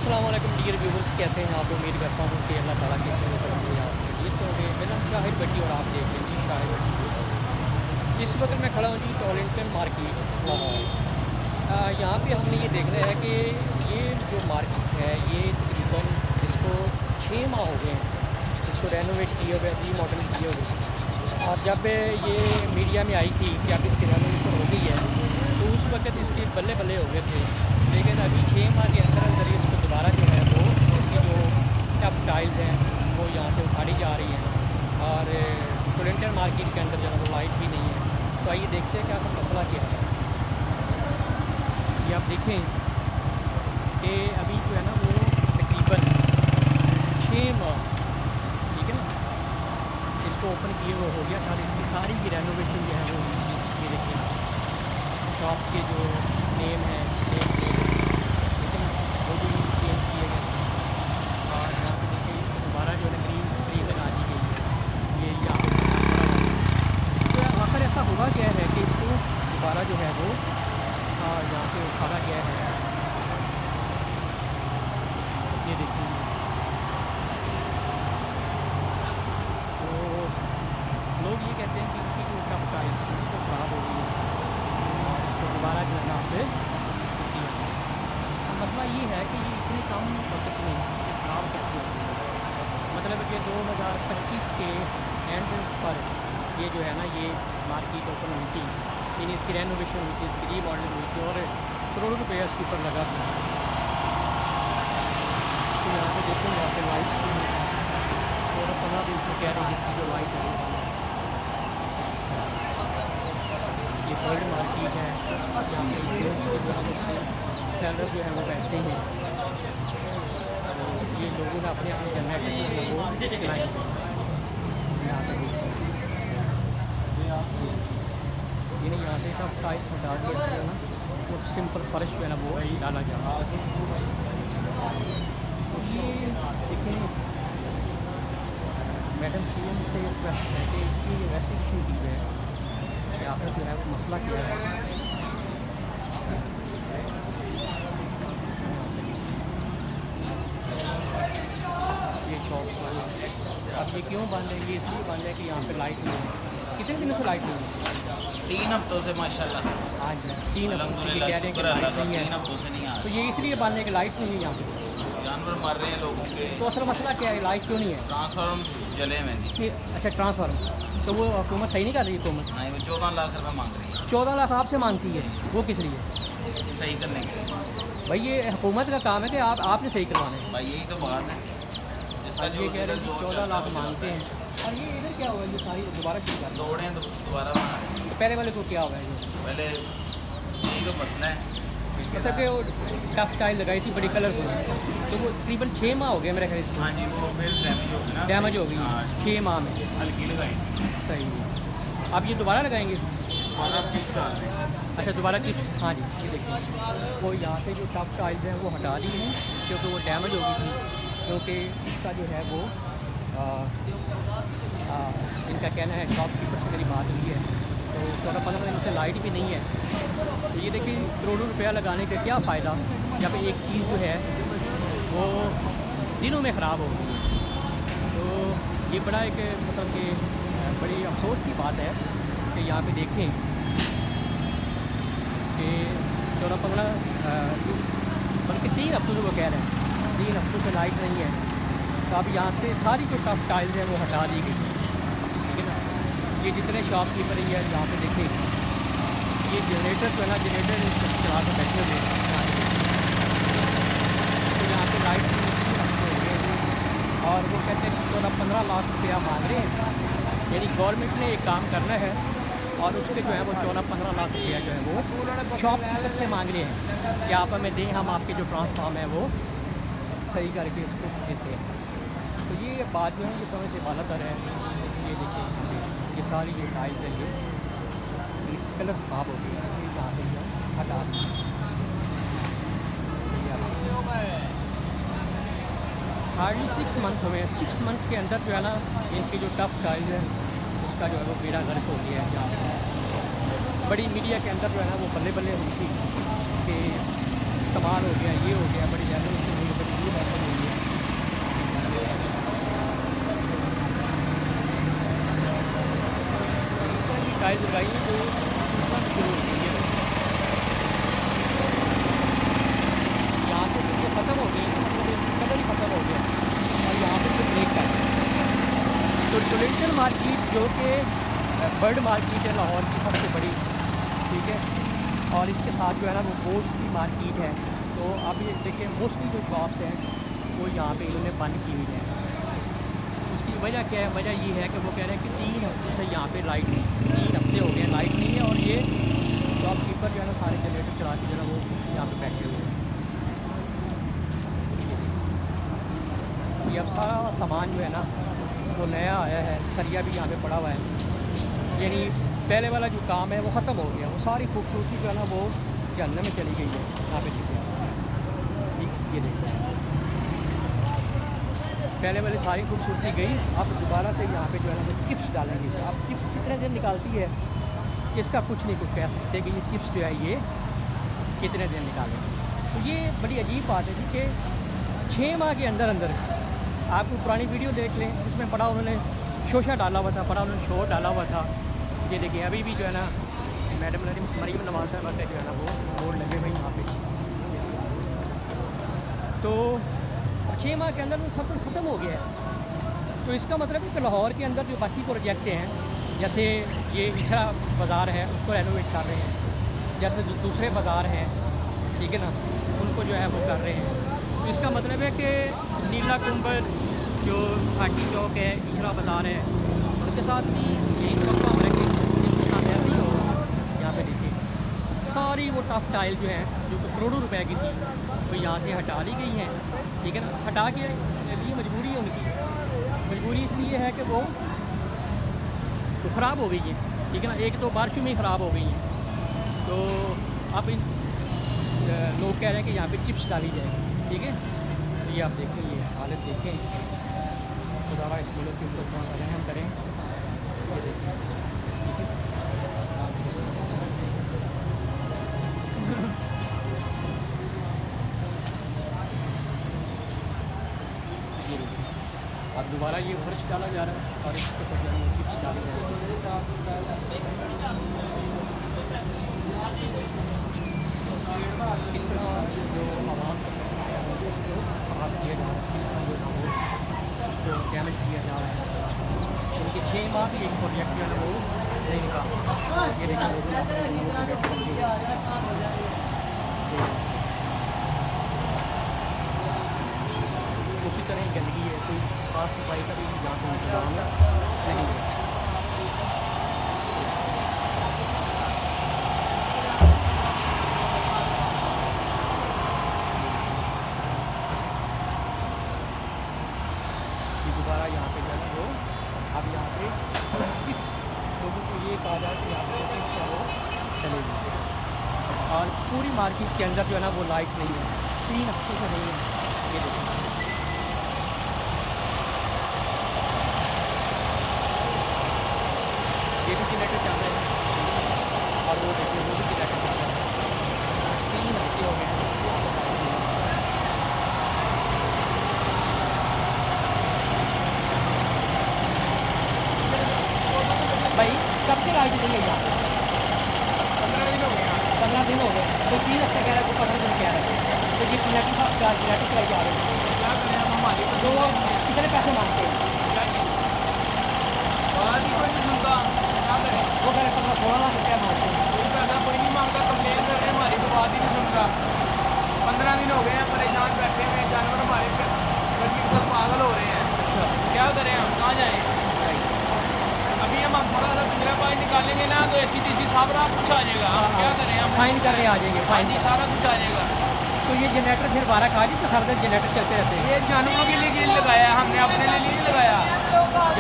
अस्सलाम वालेकुम dear viewers, कैसे हैं आप। उम्मीद करता हूँ कि अल्लाह ताला की तरफ से आप खैरियत से होंगे। मेरा नाम शाहिद भट्टी और आप देख रहे हैं जी शाहिद भट्टी। इस वक्त मैं खड़ा हूँ जी टॉरेंटन मार्केट लाहौर। यहाँ पे हमने ये देखना है कि ये जो मार्केट है ये तकरीबन इसको 6 माह हो गए हैं इसको रेनोवेट किए हुए, रीमॉडल किए हुए। और जब ये मीडिया में आई थी कि अब इसकी रेनोवेशन हो गई है तो उस वक्त इसके बल्ले बल्ले हो गए थे। लेकिन अभी 6 माह के अंदर अंदर ही इसको दोबारा जो है वो इसकी जो टफ टाइल्स हैं वो यहाँ से उखाड़ी जा रही हैं। और टोरेंटन मार्केट के अंदर जो है वो लाइट भी नहीं है। तो आइए देखते हैं कि आपका मसला क्या है। ये आप देखें कि अभी जो है ना वो तकरीबन 6 माह, ठीक है ना, इसको ओपन किए हुए हो गया था। इसकी सारी की रेनोवेशन जो है वो ये देखिए शॉप के जो नेम है लेकिन वो भी चेंज किए गए। और यहाँ पे देखिए इसको दोबारा जो है ग्रीन स्क्रीन लगा दी गई है। ये यहाँ पे तो आखिर ऐसा होगा क्या है कि इसको दोबारा जो है वो यहाँ पे उखाड़ा गया है। ये देखिए तो लोग ये कहते हैं कि इसकी जो टफ टाइल्स तो ख़राब हो गई है और इसको दोबारा जो है ना पे मसला ये है कि ये इतनी कम बजट में ये ख़राब कैसे होती है। मतलब कि 2025 के एंड पर ये जो है ना ये मार्केट ओपन हुई थी, यानी इसकी रेनोवेशन हुई थी, इसकी रीमॉडलिंग हुई थी और करोड़ों रुपये इसके ऊपर लगा था। तो यहाँ पे देखो यहाँ पे लाइट्स भी और 15 दिन से कह रही है जो लाइट है ये वर्ल्ड मार्केट है। यहाँ पे सेलर जो है वो बैठते हैं। तो ये लोगों ने अपने अपने जनरेटर वो चलाए यहाँ पे ये यहाँ से सब टाइप हटा दिया है ना, तो सिंपल फर्श जो है ना वो डाला जा रहा है। ये देखें मैडम सीएम से रिक्वेस्ट है कि इसकी इन्वेस्टिगेशन की जाए कि आखिर जो है वो मसला क्या है। ये शॉप्स वाले अब ये क्यों बंद है, ये इसलिए बंद है कि यहाँ पे लाइट नहीं है। कितने दिनों से लाइट नहीं है? 3 हफ्तों से माशाल्लाह। हाँ जी 3 हफ्तों से कह रहे हैं कि लाइट नहीं है। 3 हफ्तों से नहीं आ तो रही। ये इसलिए बंद है कि लाइट नहीं है यहाँ पे। जानवर मर रहे हैं लोगों के। तो असल मसला क्या है, लाइट क्यों नहीं है? ट्रांसफार्म जले में जी। अच्छा ट्रांसफार्म, तो वो हुकूमत सही नहीं कर रही हुकूमत? नहीं, वो 14 लाख रुपए मांग रही है। 14 लाख आपसे मांगती है, वो किस लिए? सही करने के लिए। भाई ये हुकूमत का काम है कि आपने सही करवाना है। भाई यही तो बात है, जिसका ये जो कह रहे हैं जोर 14 लाख मांगते हैं। और ये इधर क्या हुआ, ये सारी दोबारा शुरू कर दो। दौड़े दोबारा बना रहे हैं। तो पहले वाले को क्या हुआ है ये? पहले यही तो मसला है। मतलब कि वो टफ टाइल लगाई थी बड़ी कलरफुल, तो वो तकरीबन 6 माह हो गया मेरे ख्याल से। हाँ जी, वो फिर डैमेज हो गई ना। डैमेज हो गई हाँ, 6 माह में। हल्की लगाई। सही है। अब ये दोबारा लगाएंगे? और अब चिप्स डाल रहे हैं। अच्छा दोबारा चिप्स, हाँ जी ये देखिए वो यहाँ से जो टफ टाइल्स हैं वो हटा दी हैं क्योंकि वो डैमेज हो गई थी। क्योंकि इसका जो है वो इनका कहना है शॉपकीपर से मेरी बात हुई है तो 14-15 दिन से लाइट भी नहीं है। तो ये देखिए करोड़ों रुपया लगाने का क्या फ़ायदा जब एक चीज़ जो है वो दिनों में ख़राब हो गई है। तो ये बड़ा एक मतलब कि बड़ी अफसोस की बात है कि यहाँ पे देखें कि 14-15 बल्कि 3 हफ्तों से वो कह रहे हैं 3 हफ्तों से लाइट नहीं है। तो अब यहाँ से सारी जो टफ टाइल्स हैं वो हटा दी गई, ठीक है ना। ये जितने शॉपकीपर हैं यहाँ पे देखें ये जनरेटर जो है ना, जनरेटर चला कर बैठे हुए हैं। तो यहाँ पे लाइट हो गए और वो कहते हैं 14-15 लाख रुपया मांग रहे हैं। यानी गवर्नमेंट ने एक काम करना है और उसके जो है वो 14-15 लाख रुपया जो है वो शॉपकीपर से मांग रहे हैं कि आप हमें दें, हम आपके जो ट्रांसफार्म है वो सही करके उसको देते हैं। तो ये बात जो है ये समय से बालातर है। ये देखिए ये सारी ये टाइल्स है ये कलर ख़राब हो गई है, यहाँ से जो हटा हार्डली 6 मंथ हुए। 6 मंथ के अंदर जो है ना इनकी जो टफ टाइल्स है उसका जो है वो बेड़ा गर्क हो गया है। जहाँ बड़ी मीडिया के अंदर जो है ना वो बल्ले बल्ले हुई थी कि कमाल हो गया, ये हो गया, बड़ी रेवोल्यूशन हुई, बड़ी ये बेहतर हुई है। टाइल्स लगाई है जो शुरू होती है, यहाँ पे ये ख़त्म हो गई, कलर ही ख़त्म हो गया और यहाँ पे जो ब्रेक कर तो टोरेंटल मार्केट जो कि बर्ड मार्केट है लाहौर की सबसे बड़ी, ठीक है, और इसके साथ जो है ना वो गोश्त की मार्केट है। तो आप ये देखिए मोस्टली जो शॉप्स हैं वो यहाँ पे इन्होंने बंद की हुई है। उसकी वजह क्या है? वजह ये है कि वो कह रहे हैं कि 3 हफ्ते से यहाँ पे लाइट नहीं, 3 हफ्ते हो गए लाइट नहीं है, और ये शॉपकीपर जो है ना सारे जनरेटर चला के जो है वो यहाँ पे बैठे हुए हैं। ये अब सारा सामान जो है ना वो नया आया है, सरिया भी यहाँ पे पड़ा हुआ है, यानी पहले वाला जो काम है वो ख़त्म हो गया, वो सारी खूबसूरती जो है ना वो जहन्नम में चली गई है। यहाँ पे ठीक, ये देखो पहले वाली सारी खूबसूरती गई, अब दोबारा से यहाँ पे जो है ना वो चिप्स डालेंगे। अब चिप्स कितने दिन निकालती है इसका कुछ नहीं कुछ कह सकते कि ये चिप्स जो है ये कितने दिन निकालेंगे। तो ये बड़ी अजीब बात है कि 6 माह के अंदर अंदर आपको पुरानी वीडियो देख लें, उसमें बड़ा उन्होंने शोशा डाला हुआ था, बड़ा उन्होंने शोर डाला हुआ था। ये देखिए अभी भी जो है ना मैडम मरीम नवाज साहब का जो है ना वो बोर्ड लगे हुए यहाँ पे। तो 6 माह के अंदर वो सब कुछ ख़त्म हो गया है। तो इसका मतलब है कि लाहौर के अंदर जो बाकी प्रोजेक्ट हैं, जैसे ये इछरा बाज़ार है उसको रेनोवेट कर रहे हैं, जैसे जो दूसरे बाज़ार हैं, ठीक है ना, उनको जो है वो कर रहे हैं। तो इसका मतलब है कि नीला कुंबर जो घाटी चौक है, इछरा बाज़ार है, उनके साथ भी यही तवक्को हमारे कि इनके साथ ऐसे ही हो। यहाँ पे देखिए सारी वो टफ टाइल जो है जो करोड़ों रुपए की थी वो यहाँ से हटा ली गई हैं, ठीक है ना। हटा के लिए मजबूरी है उनकी, मजबूरी इसलिए है कि वो तो ख़राब हो गई है, ठीक है ना, एक तो बारिशों में ही ख़राब हो गई हैं। तो अब इन लोग कह रहे हैं कि यहाँ पे चिप्स डाली जाएगी, ठीक है। तो ये आप देखें, ये हालत देखें, खुदा इस मुल्क के ऊपर थोड़ा सा रहम करें। ये देखें, ठीक है। ये देखिए अब दोबारा ये फर्श डाला जा रहा है और इसके ऊपर जो है चिप्स डाले जा रहे हैं। इस तरह जो आवाम खराब किया जा रहा है, इस तरह जो ना हो जो डैमेज किया जा रहा है, उनके 6 माह की एक प्रोजेक्ट जो है वो नहीं निकाल सकता। ये देखिए उसी तरह ही गंदगी है, कोई खास सफाई का भी यहाँ पर इंतजाम नहीं है। दोबारा यहाँ पे जो है वो अब यहाँ पे किस लोगों को ये कहा जाए कि यहाँ पे चिप्स है वो चलेगी, और पूरी मार्केट के अंदर जो है ना वो लाइट नहीं है, 3 हफ्ते से नहीं है। ये देखिए ये भी जनरेटर चल रहे हैं और वो देखिए वो भी जनरेटर चल रहा है। 3 हफ्ते हो गए हैं। भाई कब से लाइट नहीं है यहाँ? 15 दिन हो गए। 15 दिन हो गए तो 3 हफ्ते कह रहे हैं, 15 दिन कह रहे हैं। तो ये जनरेटर चलाई जा रहे हैं, क्या करें हम? हमारे तो कितने पैसे मांगते हैं? वो कह रहे 15-16 लाख रुपया मांगते हैं। कोई पैसा कोई नहीं मांगता, कंप्लेन कर रहे हैं, हमारी तो बात ही नहीं सुनता। 15 दिन हो गए हैं परेशान बैठे हुए, जानवर हमारे गर्मी से पागल हो रहे हैं। अच्छा क्या करें हम, कहाँ जाएँ? अभी हम थोड़ा सा पिछला पानी निकालेंगे ना तो ACDC साहब रात कुछ आ जाएगा। हम क्या करें, हम फाइन करने आ जाएंगे, फाइन जी सारा कुछ आ जाएगा। तो ये जनरेटर फिर 12 खा जी तो हर दिन जनरेटर चलते रहते हैं। ये जानवरों के लिए लगाया हमने, अपने लिए नहीं लगाया,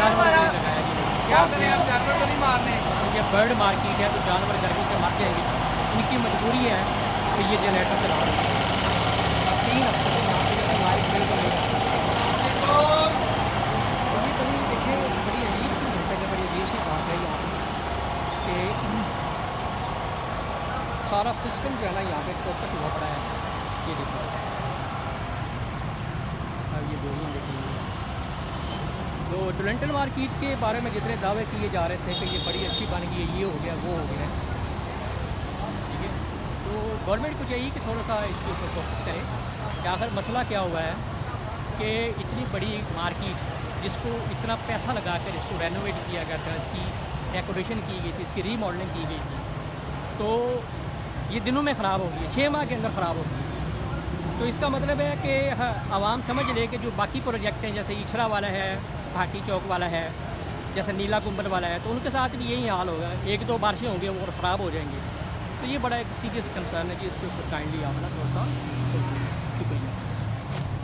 जानवरों के लिए लगाया। क्या करें, आप जानवर को नहीं मारने। ये बर्ड मार्केट है तो जानवर गर्मी से मर जाएंगे, इनकी मजबूरी है कि ये जनरेटर चला रहे हैं। 3 हफ्ते से यहाँ पे लाइट बिल्कुल नहीं आती। ये कभी देखिए बड़ी अजीब सी घंटे में बड़ी अजीब सी बात है यहाँ पे कि सारा सिस्टम जो है ना यहाँ पे चौपट हुआ पड़ा है। ये देखो ये बोरियाँ देखी हुई हैं। तो टोरंटो मार्केट के बारे में जितने दावे किए जा रहे थे कि ये बड़ी अच्छी बन गई है, ये हो गया, वो हो गया, ठीक है। तो गवर्नमेंट को चाहिए कि थोड़ा सा इसके ऊपर फोकस करे कि आखिर मसला क्या हुआ है कि इतनी बड़ी मार्केट जिसको इतना पैसा लगा कर इसको रेनोवेट किया गया था, इसकी डेकोरेशन की गई थी, इसकी रीमॉडलिंग की गई थी, तो ये दिनों में ख़राब हो गई, 6 माह के अंदर ख़राब हो गई। तो इसका मतलब है कि आवाम समझ ले कि जो बाकी प्रोजेक्ट हैं जैसे इछरा वाला है, भाटी चौक वाला है, जैसे नीला कुंभल वाला है, तो उनके साथ भी यही हाल होगा, 1-2 बारिशें होंगी और ख़राब हो जाएंगे। तो ये बड़ा एक सीरियस कंसर्न है जी, इसके ऊपर काइंडली आप ना थोड़ा सा